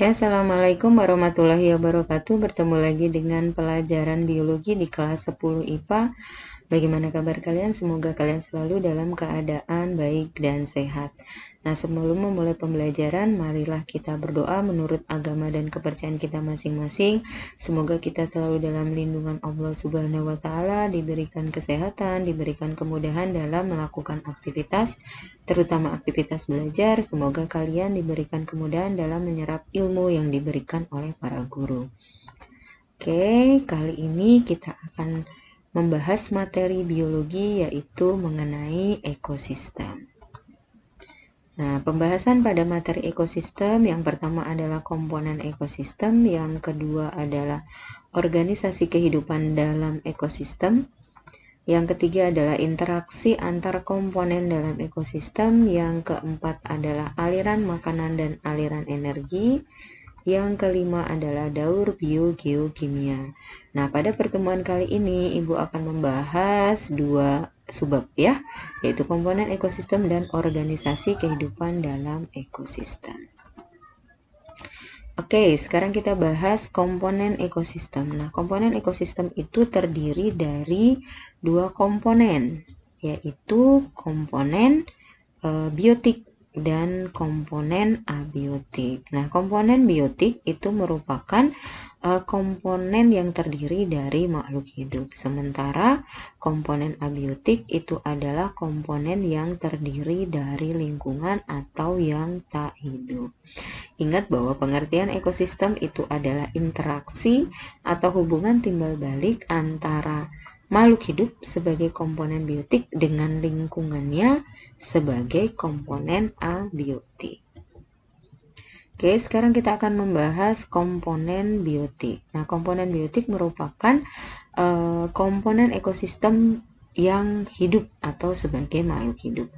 Oke, Assalamualaikum warahmatullahi wabarakatuh. Bertemu lagi dengan pelajaran biologi di kelas 10 IPA. Bagaimana kabar kalian? Semoga kalian selalu dalam keadaan baik dan sehat. Nah, sebelum memulai pembelajaran, marilah kita berdoa menurut agama dan kepercayaan kita masing-masing. Semoga kita selalu dalam lindungan Allah Subhanahu wa Ta'ala, diberikan kesehatan, diberikan kemudahan dalam melakukan aktivitas, terutama aktivitas belajar. Semoga kalian diberikan kemudahan dalam menyerap ilmu yang diberikan oleh para guru. Oke, kali ini kita akan membahas materi biologi, yaitu mengenai ekosistem. Nah, pembahasan pada materi ekosistem yang pertama adalah komponen ekosistem, yang kedua adalah organisasi kehidupan dalam ekosistem, yang ketiga adalah interaksi antar komponen dalam ekosistem, yang keempat adalah aliran makanan dan aliran energi, yang kelima adalah daur biogeokimia. Nah, pada pertemuan kali ini Ibu akan membahas dua subbab ya, yaitu komponen ekosistem dan organisasi kehidupan dalam ekosistem. Oke, sekarang kita bahas komponen ekosistem. Nah, komponen ekosistem itu terdiri dari dua komponen, yaitu komponen biotik dan komponen abiotik. Nah, komponen biotik itu merupakan komponen yang terdiri dari makhluk hidup. Sementara komponen abiotik itu adalah komponen yang terdiri dari lingkungan atau yang tak hidup. Ingat bahwa pengertian ekosistem itu adalah interaksi atau hubungan timbal balik antara makhluk hidup sebagai komponen biotik dengan lingkungannya sebagai komponen abiotik. Oke, sekarang kita akan membahas komponen biotik. Nah, komponen biotik merupakan komponen ekosistem yang hidup atau sebagai makhluk hidup.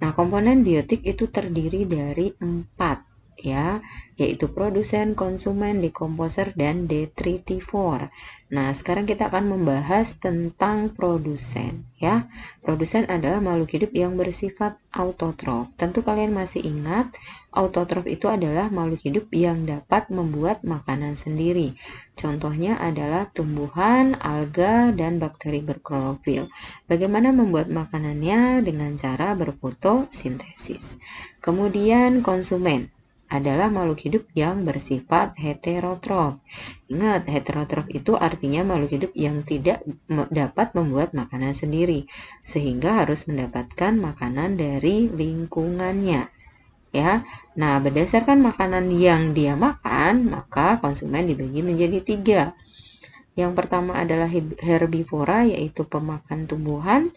Nah, komponen biotik itu terdiri dari 4 ya, yaitu produsen, konsumen, dekomposer, dan detritivor. Nah, sekarang kita akan membahas tentang produsen ya. Produsen adalah makhluk hidup yang bersifat autotrof. Tentu kalian masih ingat, autotrof itu adalah makhluk hidup yang dapat membuat makanan sendiri. Contohnya adalah tumbuhan, alga, dan bakteri berklorofil. Bagaimana membuat makanannya? Dengan cara berfotosintesis. Kemudian konsumen adalah makhluk hidup yang bersifat heterotrof. Ingat, heterotrof itu artinya makhluk hidup yang tidak dapat membuat makanan sendiri, sehingga harus mendapatkan makanan dari lingkungannya. Ya, nah berdasarkan makanan yang dia makan, maka konsumen dibagi menjadi 3. Yang pertama adalah herbivora, yaitu pemakan tumbuhan.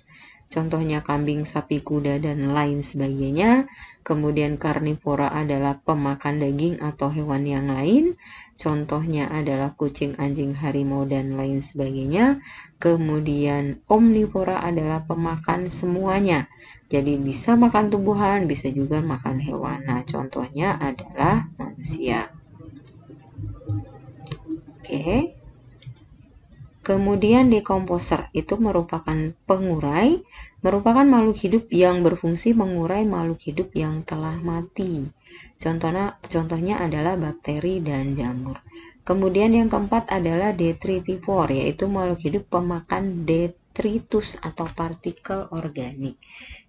Contohnya kambing, sapi, kuda, dan lain sebagainya. Kemudian karnivora adalah pemakan daging atau hewan yang lain. Contohnya adalah kucing, anjing, harimau, dan lain sebagainya. Kemudian omnivora adalah pemakan semuanya. Jadi bisa makan tumbuhan, bisa juga makan hewan. Nah, contohnya adalah manusia. Oke. Kemudian dekomposer itu merupakan pengurai, merupakan makhluk hidup yang berfungsi mengurai makhluk hidup yang telah mati. Contohnya adalah bakteri dan jamur. Kemudian yang keempat adalah detritivor, yaitu makhluk hidup pemakan detritus atau partikel organik.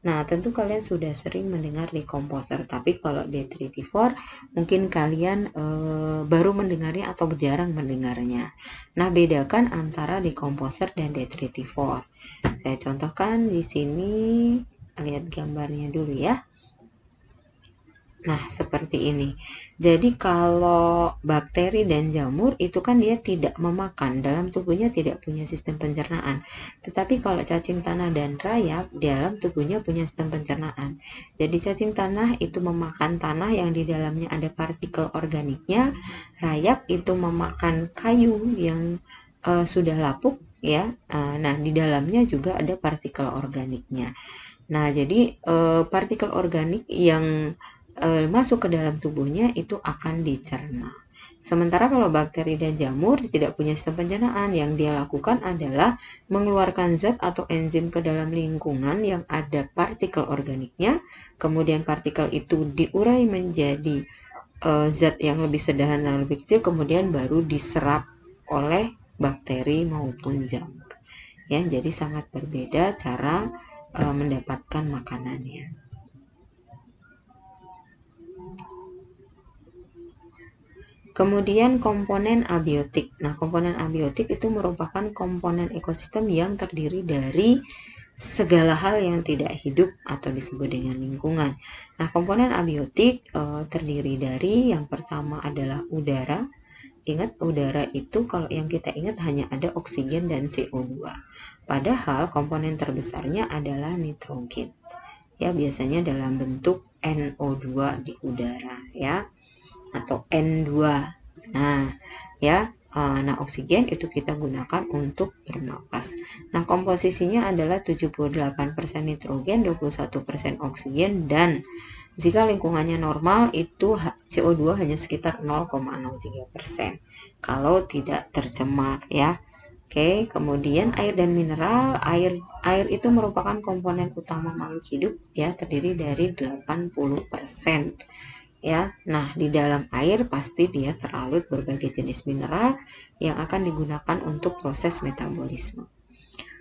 Nah, tentu kalian sudah sering mendengar dekomposer, tapi kalau detritivor mungkin kalian baru mendengarnya atau jarang mendengarnya. Nah, bedakan antara dekomposer dan detritivor. Saya contohkan di sini, lihat gambarnya dulu ya. Nah, seperti ini. Jadi kalau bakteri dan jamur itu kan dia tidak memakan, dalam tubuhnya tidak punya sistem pencernaan. Tetapi kalau cacing tanah dan rayap, dalam tubuhnya punya sistem pencernaan. Jadi cacing tanah itu memakan tanah yang di dalamnya ada partikel organiknya. Rayap itu memakan kayu yang sudah lapuk ya. Nah, di dalamnya juga ada partikel organiknya. Nah, jadi partikel organik yang masuk ke dalam tubuhnya itu akan dicerna. Sementara kalau bakteri dan jamur tidak punya sistem pencernaan, yang dia lakukan adalah mengeluarkan zat atau enzim ke dalam lingkungan yang ada partikel organiknya, kemudian partikel itu diurai menjadi zat yang lebih sederhana dan lebih kecil, kemudian baru diserap oleh bakteri maupun jamur. Ya, jadi sangat berbeda cara mendapatkan makanannya. Kemudian komponen abiotik. Nah, komponen abiotik itu merupakan komponen ekosistem yang terdiri dari segala hal yang tidak hidup atau disebut dengan lingkungan. Nah, komponen abiotik terdiri dari yang pertama adalah udara. Ingat, udara itu kalau yang kita ingat hanya ada oksigen dan CO2. Padahal komponen terbesarnya adalah nitrogen. Ya, biasanya dalam bentuk NO2 di udara ya, atau N2. Nah, ya, oksigen itu kita gunakan untuk bernapas. Nah, komposisinya adalah 78% nitrogen, 21% oksigen, dan jika lingkungannya normal itu CO2 hanya sekitar 0,03% kalau tidak tercemar ya. Oke, kemudian air dan mineral. Air itu merupakan komponen utama makhluk hidup ya, terdiri dari 80% ya. Nah, di dalam air pasti dia terlarut berbagai jenis mineral yang akan digunakan untuk proses metabolisme.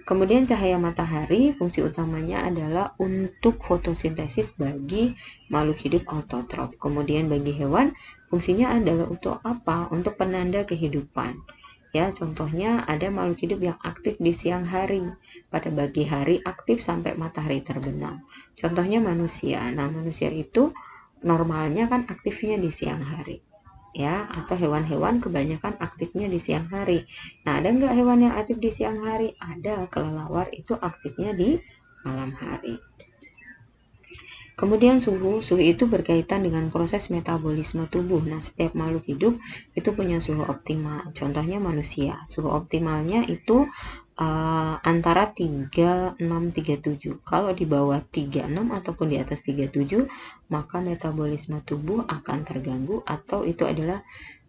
Kemudian cahaya matahari, fungsi utamanya adalah untuk fotosintesis bagi makhluk hidup autotrof. Kemudian bagi hewan, fungsinya adalah untuk apa? Untuk penanda kehidupan. Ya, contohnya ada makhluk hidup yang aktif di siang hari, pada pagi hari aktif sampai matahari terbenam. Contohnya manusia. Nah, manusia itu normalnya kan aktifnya di siang hari. Ya, atau hewan-hewan kebanyakan aktifnya di siang hari. Nah, ada nggak hewan yang aktif di siang hari? Ada, kelelawar itu aktifnya di malam hari. Kemudian suhu itu berkaitan dengan proses metabolisme tubuh. Nah, setiap makhluk hidup itu punya suhu optimal. Contohnya manusia, suhu optimalnya itu antara 36-37. Kalau di bawah 36 ataupun di atas 37, maka metabolisme tubuh akan terganggu, atau itu adalah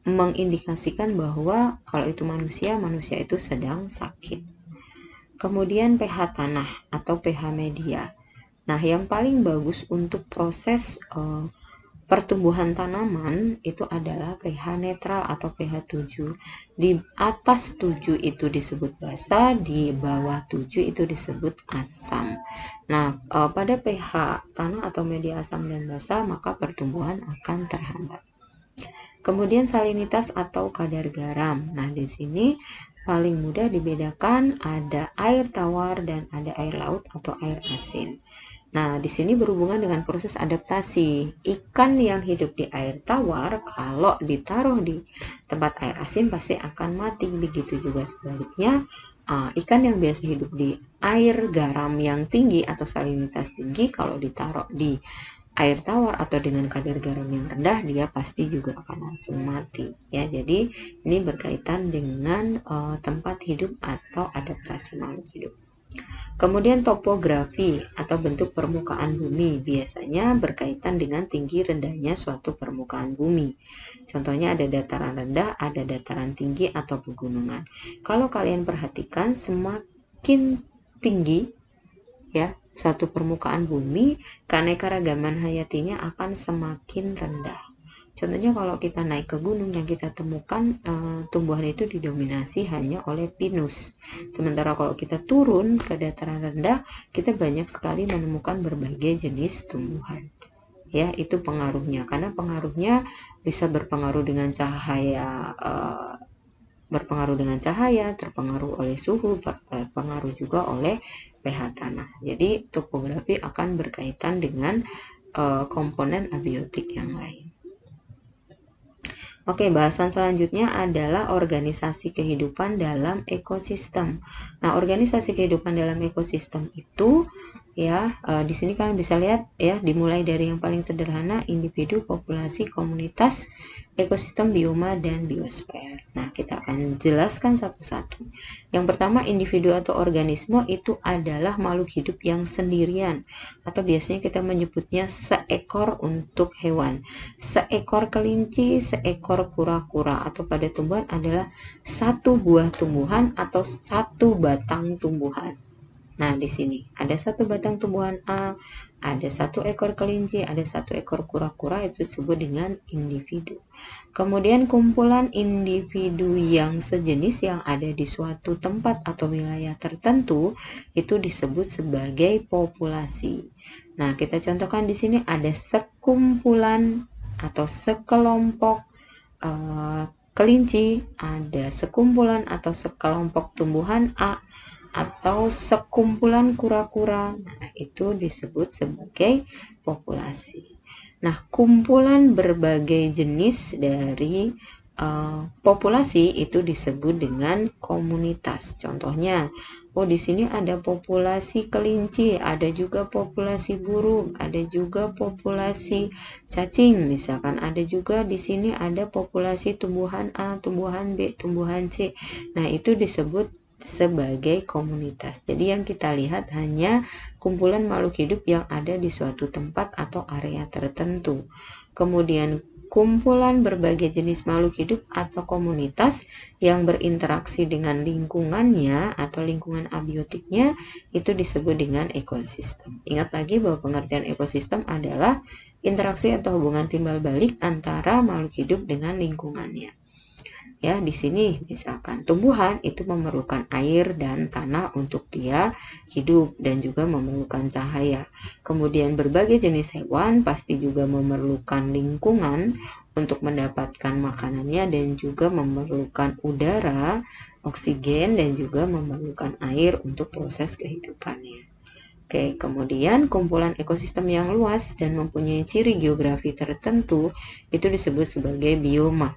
mengindikasikan bahwa kalau itu manusia itu sedang sakit. Kemudian pH tanah atau pH media. Nah, yang paling bagus untuk proses pertumbuhan tanaman itu adalah pH netral atau pH 7. Di atas 7 itu disebut basa, di bawah 7 itu disebut asam. Nah, pada pH tanah atau media asam dan basa, maka pertumbuhan akan terhambat. Kemudian salinitas atau kadar garam. Nah, di sini paling mudah dibedakan ada air tawar dan ada air laut atau air asin. Nah, di sini berhubungan dengan proses adaptasi. Ikan yang hidup di air tawar kalau ditaruh di tempat air asin pasti akan mati. Begitu juga sebaliknya, ikan yang biasa hidup di air garam yang tinggi atau salinitas tinggi, kalau ditaruh di air tawar atau dengan kadar garam yang rendah, dia pasti juga akan langsung mati. Ya, jadi ini berkaitan dengan tempat hidup atau adaptasi makhluk hidup. Kemudian topografi atau bentuk permukaan bumi biasanya berkaitan dengan tinggi rendahnya suatu permukaan bumi. Contohnya ada dataran rendah, ada dataran tinggi atau pegunungan. Kalau kalian perhatikan, semakin tinggi ya suatu permukaan bumi, keanekaragaman hayatinya akan semakin rendah. Contohnya kalau kita naik ke gunung, yang kita temukan tumbuhan itu didominasi hanya oleh pinus. Sementara kalau kita turun ke dataran rendah, kita banyak sekali menemukan berbagai jenis tumbuhan. Ya, itu pengaruhnya. Karena pengaruhnya bisa berpengaruh dengan cahaya, terpengaruh oleh suhu, terpengaruh juga oleh pH tanah. Jadi topografi akan berkaitan dengan komponen abiotik yang lain. Oke, bahasan selanjutnya adalah organisasi kehidupan dalam ekosistem. Nah, organisasi kehidupan dalam ekosistem itu ya, di sini kalian bisa lihat ya, dimulai dari yang paling sederhana, individu, populasi, komunitas, ekosistem, bioma, dan biosfer. Nah, kita akan jelaskan satu-satu. Yang pertama, individu atau organisme itu adalah makhluk hidup yang sendirian, atau biasanya kita menyebutnya seekor untuk hewan. Seekor kelinci, seekor kura-kura, atau pada tumbuhan adalah satu buah tumbuhan atau satu batang tumbuhan. Nah, di sini ada satu batang tumbuhan A, ada satu ekor kelinci, ada satu ekor kura-kura, itu disebut dengan individu. Kemudian kumpulan individu yang sejenis yang ada di suatu tempat atau wilayah tertentu itu disebut sebagai populasi. Nah, kita contohkan di sini ada sekumpulan atau sekelompok kelinci, ada sekumpulan atau sekelompok tumbuhan A, atau sekumpulan kura-kura. Nah, itu disebut sebagai populasi. Nah, kumpulan berbagai jenis dari populasi itu disebut dengan komunitas. Contohnya, di sini ada populasi kelinci, ada juga populasi burung, ada juga populasi cacing, misalkan ada juga di sini ada populasi tumbuhan A, tumbuhan B, tumbuhan C. Nah, itu disebut sebagai komunitas. Jadi yang kita lihat hanya kumpulan makhluk hidup yang ada di suatu tempat atau area tertentu. Kemudian kumpulan berbagai jenis makhluk hidup atau komunitas yang berinteraksi dengan lingkungannya atau lingkungan abiotiknya itu disebut dengan ekosistem. Ingat lagi bahwa pengertian ekosistem adalah interaksi atau hubungan timbal balik antara makhluk hidup dengan lingkungannya. Ya, di sini misalkan tumbuhan itu memerlukan air dan tanah untuk dia hidup dan juga memerlukan cahaya. Kemudian berbagai jenis hewan pasti juga memerlukan lingkungan untuk mendapatkan makanannya dan juga memerlukan udara, oksigen dan juga memerlukan air untuk proses kehidupannya. Oke, kemudian kumpulan ekosistem yang luas dan mempunyai ciri geografi tertentu itu disebut sebagai bioma.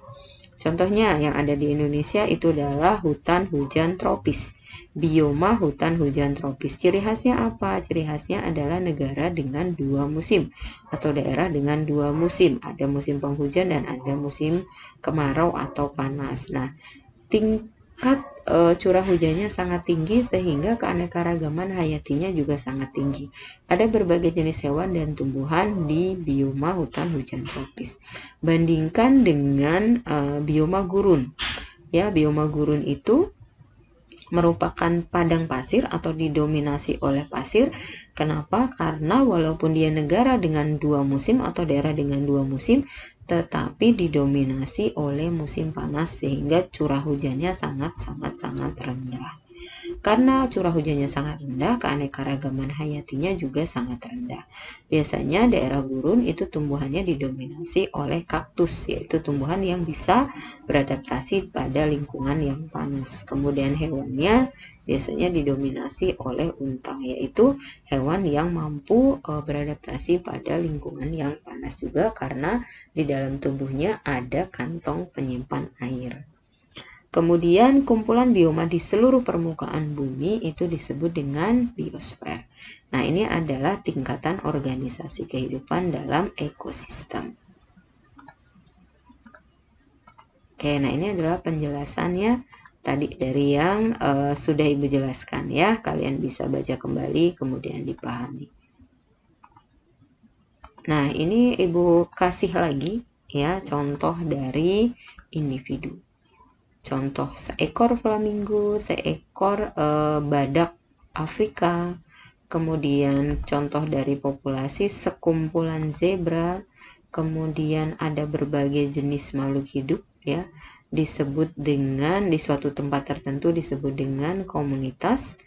Contohnya yang ada di Indonesia itu adalah hutan hujan tropis. Bioma hutan hujan tropis. Ciri khasnya apa? Ciri khasnya adalah negara dengan dua musim atau daerah dengan dua musim. Ada musim penghujan dan ada musim kemarau atau panas. Nah, tingkat curah hujannya sangat tinggi sehingga keanekaragaman hayatinya juga sangat tinggi. Ada berbagai jenis hewan dan tumbuhan di bioma hutan hujan tropis. Bandingkan dengan bioma gurun. Ya, bioma gurun itu merupakan padang pasir atau didominasi oleh pasir. Kenapa? Karena walaupun dia negara dengan dua musim atau daerah dengan dua musim, tetapi didominasi oleh musim panas sehingga curah hujannya sangat rendah. Karena curah hujannya sangat rendah, keanekaragaman hayatinya juga sangat rendah. Biasanya daerah gurun itu tumbuhannya didominasi oleh kaktus, yaitu tumbuhan yang bisa beradaptasi pada lingkungan yang panas. Kemudian hewannya biasanya didominasi oleh unta, yaitu hewan yang mampu beradaptasi pada lingkungan yang panas juga karena di dalam tubuhnya ada kantong penyimpan air. Kemudian kumpulan bioma di seluruh permukaan bumi itu disebut dengan biosfer. Nah, ini adalah tingkatan organisasi kehidupan dalam ekosistem. Oke, nah ini adalah penjelasannya tadi dari yang sudah Ibu jelaskan ya. Kalian bisa baca kembali kemudian dipahami. Nah, ini Ibu kasih lagi ya contoh dari individu. Contoh seekor flamingo, seekor badak Afrika, kemudian contoh dari populasi sekumpulan zebra, kemudian ada berbagai jenis makhluk hidup ya, disebut dengan di suatu tempat tertentu disebut dengan komunitas.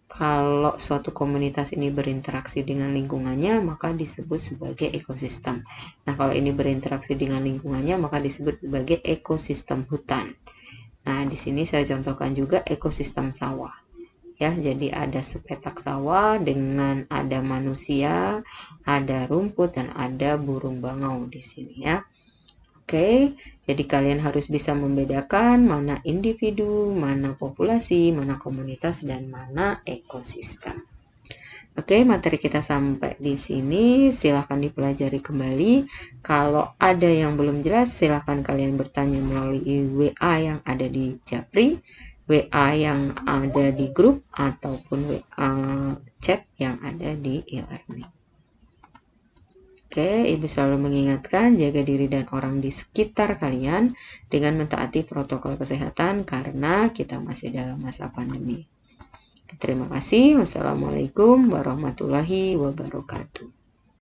Kalau suatu komunitas ini berinteraksi dengan lingkungannya, maka disebut sebagai ekosistem. Nah, kalau ini berinteraksi dengan lingkungannya, maka disebut sebagai ekosistem hutan. Nah, di sini saya contohkan juga ekosistem sawah. Ya, jadi ada sepetak sawah dengan ada manusia, ada rumput dan ada burung bangau di sini ya. Oke, jadi kalian harus bisa membedakan mana individu, mana populasi, mana komunitas dan mana ekosistem. Oke, materi kita sampai di sini. Silahkan dipelajari kembali. Kalau ada yang belum jelas, silahkan kalian bertanya melalui WA yang ada di Japri, WA yang ada di grup, ataupun WA chat yang ada di e-learning. Oke, Ibu selalu mengingatkan jaga diri dan orang di sekitar kalian dengan mentaati protokol kesehatan karena kita masih dalam masa pandemi. Terima kasih. Wassalamualaikum warahmatullahi wabarakatuh.